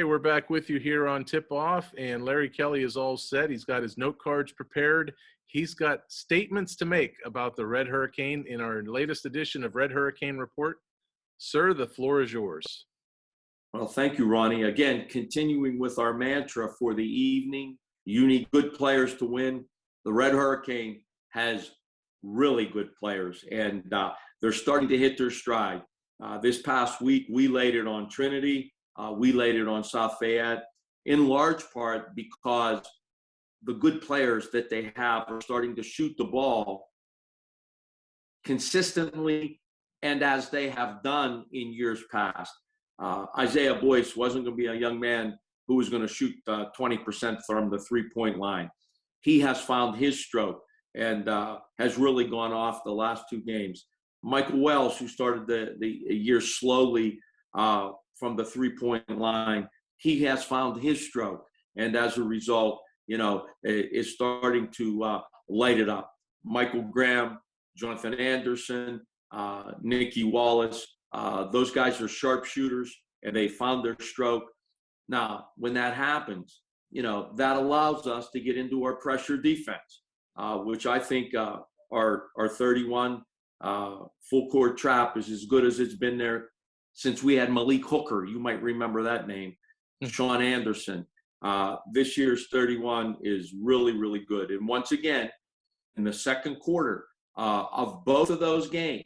Okay, we're back with you here on Tip Off, and Larry Kelly is all set. He's got his note cards prepared. He's got statements to make about the Red Hurricane in our latest edition of Red Hurricane Report. Sir, the floor is yours. Well, thank you, Ronnie. Again, continuing with our mantra for the evening, you need good players to win. The Red Hurricane has really good players, and they're starting to hit their stride. This past week, we laid it on Trinity. We laid it on South Fayette, in large part because the good players that they have are starting to shoot the ball consistently and as they have done in years past. Isaiah Boyce wasn't going to be a young man who was going to shoot 20% from the three-point line. He has found his stroke and has really gone off the last two games. Michael Wells, who started the year slowly from the three-point line, he has found his stroke. And as a result, is starting to light it up. Michael Graham, Jonathan Anderson, Nicky Wallace, those guys are sharpshooters, and they found their stroke. Now, when that happens, that allows us to get into our pressure defense, which I think our 31 full court trap is as good as it's been there since we had Malik Hooker. You might remember that name. Sean Anderson. This year's 31 is really, really good. And once again, in the second quarter of both of those games,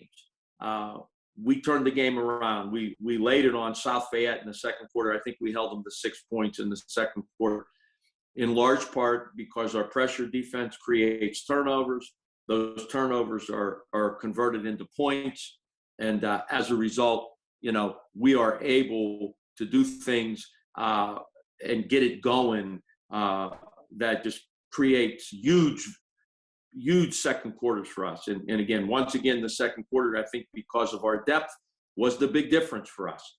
we turned the game around. We laid it on South Fayette in the second quarter. I think we held them to 6 points in the second quarter, in large part because our pressure defense creates turnovers. Those turnovers are converted into points. And as a result, we are able to do things and get it going that just creates huge second quarters for us. And again, once again, the second quarter, I think because of our depth, was the big difference for us.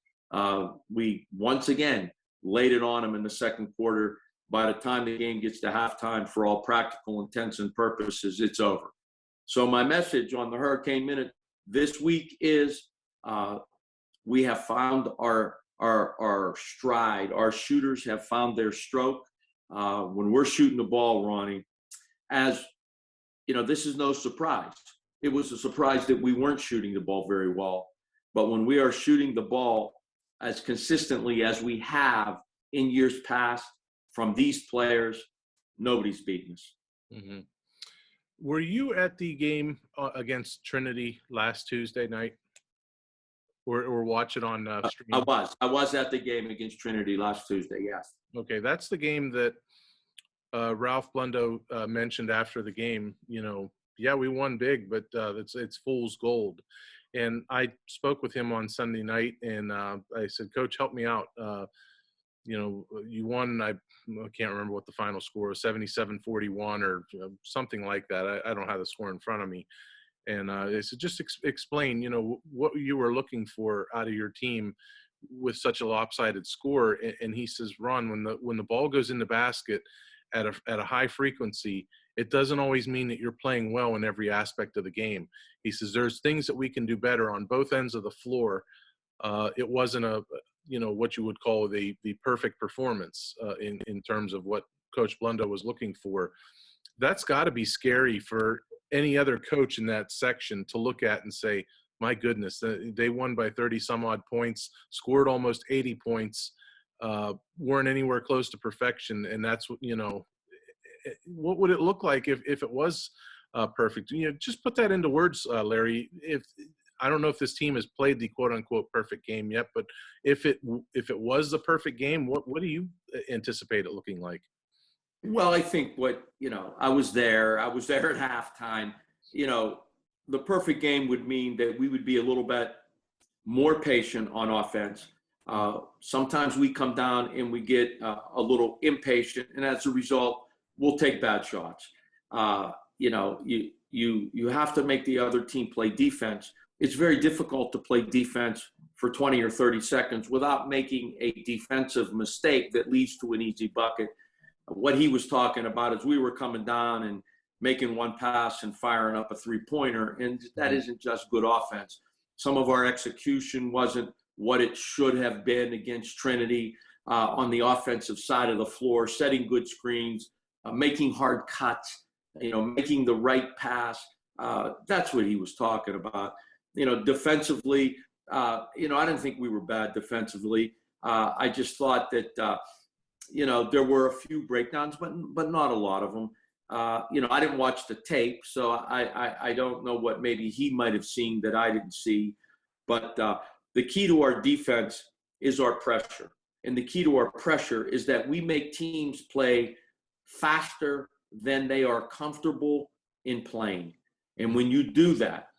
We, once again, laid it on them in the second quarter. By the time the game gets to halftime, for all practical intents and purposes, it's over. So my message on the Hurricane Minute this week is we have found our stride. Our shooters have found their stroke. When we're shooting the ball, Ronnie, this is no surprise. It was a surprise that we weren't shooting the ball very well. But when we are shooting the ball as consistently as we have in years past from these players, nobody's beating us. Mm-hmm. Were you at the game against Trinity last Tuesday night? Or watch it on stream? I was at the game against Trinity last Tuesday, yes. Okay, that's the game that Ralph Blundo mentioned after the game. We won big, but it's fool's gold. And I spoke with him on Sunday night, and I said, Coach, help me out. You won, I can't remember what the final score was, 77-41 or something like that. I don't have the score in front of me. And I said, just explain, what you were looking for out of your team with such a lopsided score. And he says, Ron, when the ball goes in the basket at a high frequency, it doesn't always mean that you're playing well in every aspect of the game. He says, there's things that we can do better on both ends of the floor. It wasn't what you would call the perfect performance in terms of what Coach Blundo was looking for. That's got to be scary for any other coach in that section to look at and say, my goodness, they won by 30 some odd points, scored almost 80 points, weren't anywhere close to perfection. And that's what would it look like if it was perfect? Just put that into words, Larry. I don't know if this team has played the quote unquote perfect game yet, but if it was the perfect game, what do you anticipate it looking like? Well, I think I was there at halftime. The perfect game would mean that we would be a little bit more patient on offense. Sometimes we come down and we get a little impatient, and as a result, we'll take bad shots. You have to make the other team play defense. It's very difficult to play defense for 20 or 30 seconds without making a defensive mistake that leads to an easy bucket. What he was talking about is we were coming down and making one pass and firing up a three-pointer, and that isn't just good offense. Some of our execution wasn't what it should have been against Trinity. on the offensive side of the floor, setting good screens, making hard cuts, making the right pass. That's what he was talking about. Defensively, I didn't think we were bad defensively. I just thought that, there were a few breakdowns, but not a lot of them. I didn't watch the tape, so I don't know what maybe he might have seen that I didn't see. But the key to our defense is our pressure. And the key to our pressure is that we make teams play faster than they are comfortable in playing. And when you do that,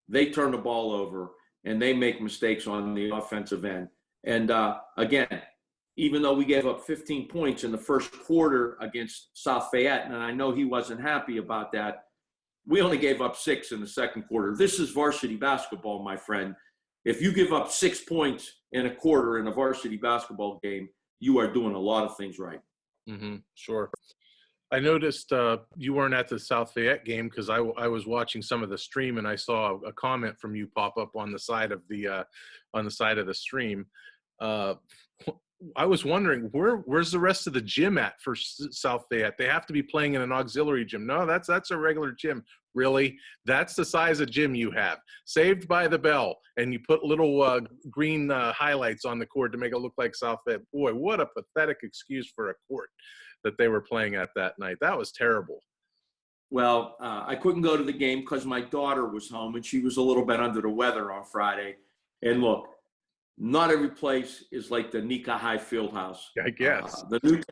they turn the ball over and they make mistakes on the offensive end. And again, even though we gave up 15 points in the first quarter against South Fayette, and I know he wasn't happy about that, we only gave up 6 in the second quarter. This is varsity basketball, my friend. If you give up 6 points in a quarter in a varsity basketball game, you are doing a lot of things right. Mm-hmm. Sure. I noticed you weren't at the South Fayette game because I was watching some of the stream, and I saw a comment from you pop up on the side of the stream. I was wondering where's the rest of the gym at for South Fayette? They have to be playing in an auxiliary gym. No, that's a regular gym. Really? That's the size of gym you have. Saved by the Bell, and you put little green highlights on the court to make it look like South Fayette. Boy, what a pathetic excuse for a court that they were playing at that night. That was terrible. Well, I couldn't go to the game because my daughter was home, and she was a little bit under the weather on Friday. And look, not every place is like the Nika High Fieldhouse. I guess. The new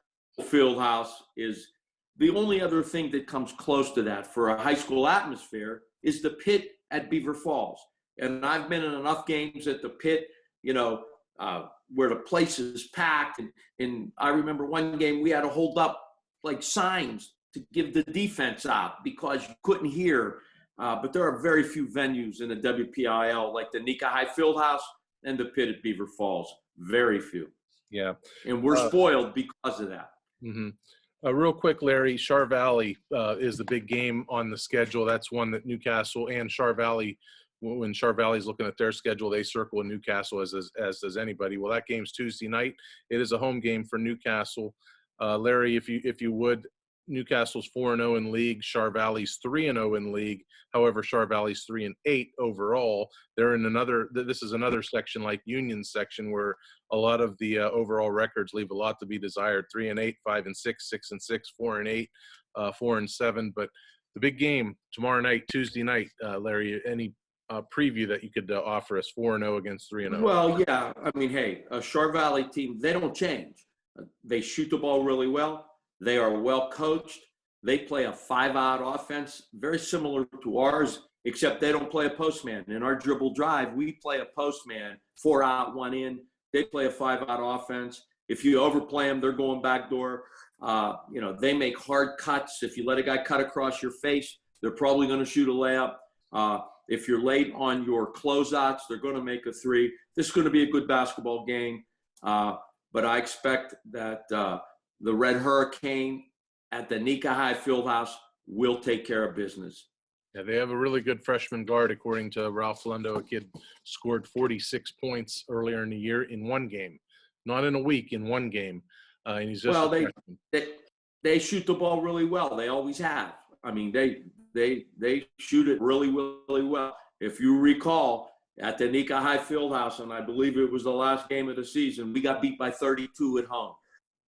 Fieldhouse is the only other thing that comes close to that for a high school atmosphere is the pit at Beaver Falls. And I've been in enough games at the pit, where the place is packed. And I remember one game we had to hold up like signs to give the defense out because you couldn't hear. But there are very few venues in the WPIL like the Nika High Fieldhouse and the pit at Beaver Falls. Very few. Yeah. And we're spoiled because of that. Mm-hmm. Real quick, Larry, Char Valley is the big game on the schedule. That's one that Newcastle and Char Valley, when Char Valley's looking at their schedule, they circle Newcastle as does anybody. Well, that game's Tuesday night. It is a home game for Newcastle. Larry, if you would, Newcastle's 4-0 in league. Char Valley's 3-0 in league. However, Char Valley's 3-8 overall. They're in this is another section like Union's section where a lot of the overall records leave a lot to be desired. 3-8, 5-6, 6-6, 4-8, 4-7. But the big game tomorrow night, Tuesday night, Larry, any preview that you could offer us? 4-0 against 3-0. Well, yeah. I mean, hey, a Char Valley team, they don't change. They shoot the ball really well. They are well coached. They play a 5-out offense, very similar to ours, except they don't play a postman. In our dribble drive, we play a postman, 4 out, 1 in. They play a 5-out offense. If you overplay them, they're going backdoor. They make hard cuts. If you let a guy cut across your face, they're probably going to shoot a layup. If you're late on your closeouts, they're going to make a 3. This is going to be a good basketball game. But I expect that the Red Hurricane at the Nika High Fieldhouse will take care of business. Yeah, they have a really good freshman guard, according to Ralph Lundo. A kid scored 46 points earlier in the year in one game, not in a week, in one game. And he's just they shoot the ball really well. They always have. I mean, they shoot it really, really well. If you recall, at the Nika High Fieldhouse, and I believe it was the last game of the season, we got beat by 32 at home.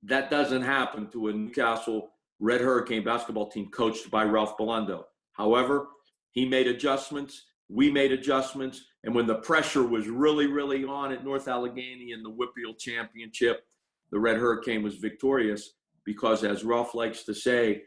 That doesn't happen to a Newcastle Red Hurricane basketball team coached by Ralph Belundo. However, he made adjustments, we made adjustments, and when the pressure was really, really on at North Allegheny in the Whitfield Championship, the Red Hurricane was victorious because, as Ralph likes to say,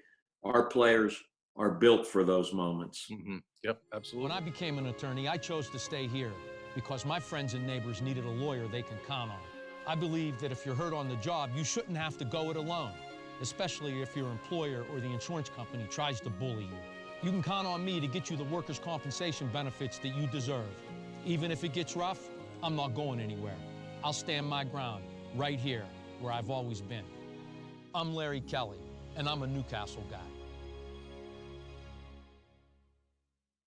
our players are built for those moments. Mm-hmm. Yep, absolutely. When I became an attorney, I chose to stay here because my friends and neighbors needed a lawyer they can count on. I believe that if you're hurt on the job, you shouldn't have to go it alone, especially if your employer or the insurance company tries to bully you. You can count on me to get you the workers' compensation benefits that you deserve. Even if it gets rough, I'm not going anywhere. I'll stand my ground right here where I've always been. I'm Larry Kelly, and I'm a Newcastle guy.